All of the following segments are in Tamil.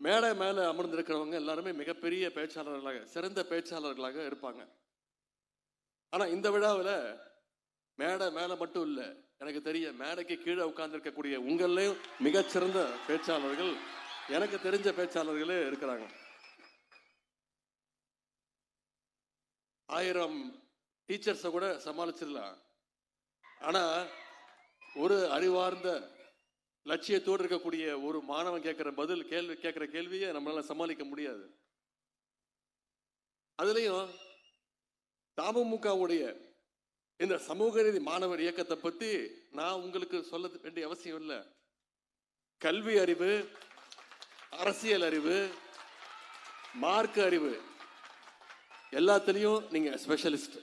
மேடை மேலே அமர்ந்திருக்கிறவங்க எல்லாருமே மிகப்பெரிய பேச்சாளர்களாக, சிறந்த பேச்சாளர்களாக இருப்பாங்க. ஆனால் இந்த விழாவில் மேடை மேலே மட்டும் இல்லை, எனக்கு தெரிய மேடைக்கு கீழே உட்கார்ந்துருக்கக்கூடிய உங்களையும் மிகச்சிறந்த பேச்சாளர்கள், எனக்கு தெரிஞ்ச பேச்சாளர்களே இருக்கிறாங்க. 1000 டீச்சர்ஸை கூட சமாளிச்சிடலாம். ஆனால் ஒரு அறிவார்ந்த லட்சியத்தோடு இருக்கக்கூடிய ஒரு மாணவன் கேட்குற கேள்வியை நம்மளால சமாளிக்க முடியாது. அதுலேயும் தமுமுகவுடைய இந்த சமூக நீதி மாணவர் இயக்கத்தை பற்றி நான் உங்களுக்கு சொல்ல வேண்டிய அவசியம் இல்லை. கல்வி அறிவு, அரசியல் அறிவு, மார்க்க அறிவு எல்லாத்துலேயும் நீங்க ஸ்பெஷலிஸ்ட்.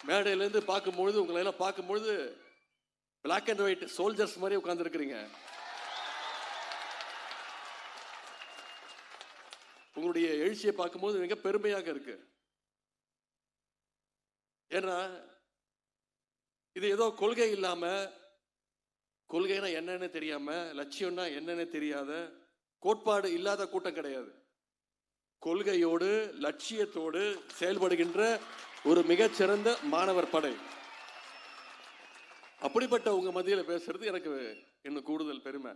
மேடையிலேருந்து பார்க்கும்பொழுது, உங்களை எல்லாம் பார்க்கும்பொழுது பிளாக் அண்ட் ஒயிட் சோல்ஜர்ஸ் மாதிரி உட்கார்ந்துருக்கிறீங்க. உங்களுடைய எழுச்சியை பார்க்கும்போது மிக பெருமையாக இருக்கு. ஏன்னா இது ஏதோ கொள்கை இல்லாம, கொள்கைனா என்னன்னு தெரியாம, லட்சியம்னா என்னன்னு தெரியாத, கோட்பாடு இல்லாத கூட்டம் கிடையாது. கொள்கையோடு லட்சியத்தோடு செயல்படுகின்ற ஒரு மிகச்சிறந்த மாணவர் படை. அப்படிப்பட்ட உங்க மத்தியில் பேசுறது எனக்கு இன்னும் கூடுதல் பெருமை.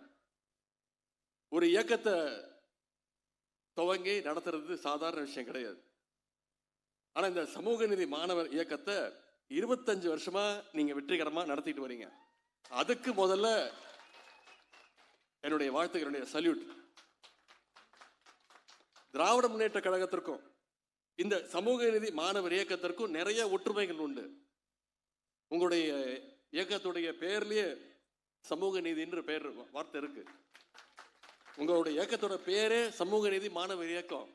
ஒரு இயக்கத்தை துவங்கி நடத்துறது சாதாரண விஷயம் கிடையாது. ஆனா இந்த சமூக நீதி மாணவர் இயக்கத்தை 25 வருஷமா நீங்க வெற்றிகரமா நடத்திட்டு வரீங்க. அதுக்கு முதல்ல என்னுடைய வாழ்த்துக்கள், என்னுடைய சல்யூட். திராவிட முன்னேற்ற கழகத்திற்கும் இந்த சமூக நீதி மாணவர் இயக்கத்திற்கும் நிறைய ஒற்றுமைகள் உண்டு. உங்களுடைய இயக்கத்துடைய பெயர்லயே சமூக நீதின்ற பெயர் வார்த்தை இருக்கு. உங்களுடைய இயக்கத்தோட பேரே சமூக நீதி மாணவர் இயக்கம்.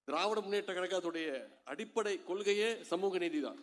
திராவிட முன்னேற்ற கழகத்துடைய அடிப்படை கொள்கையே சமூக நீதி தான்.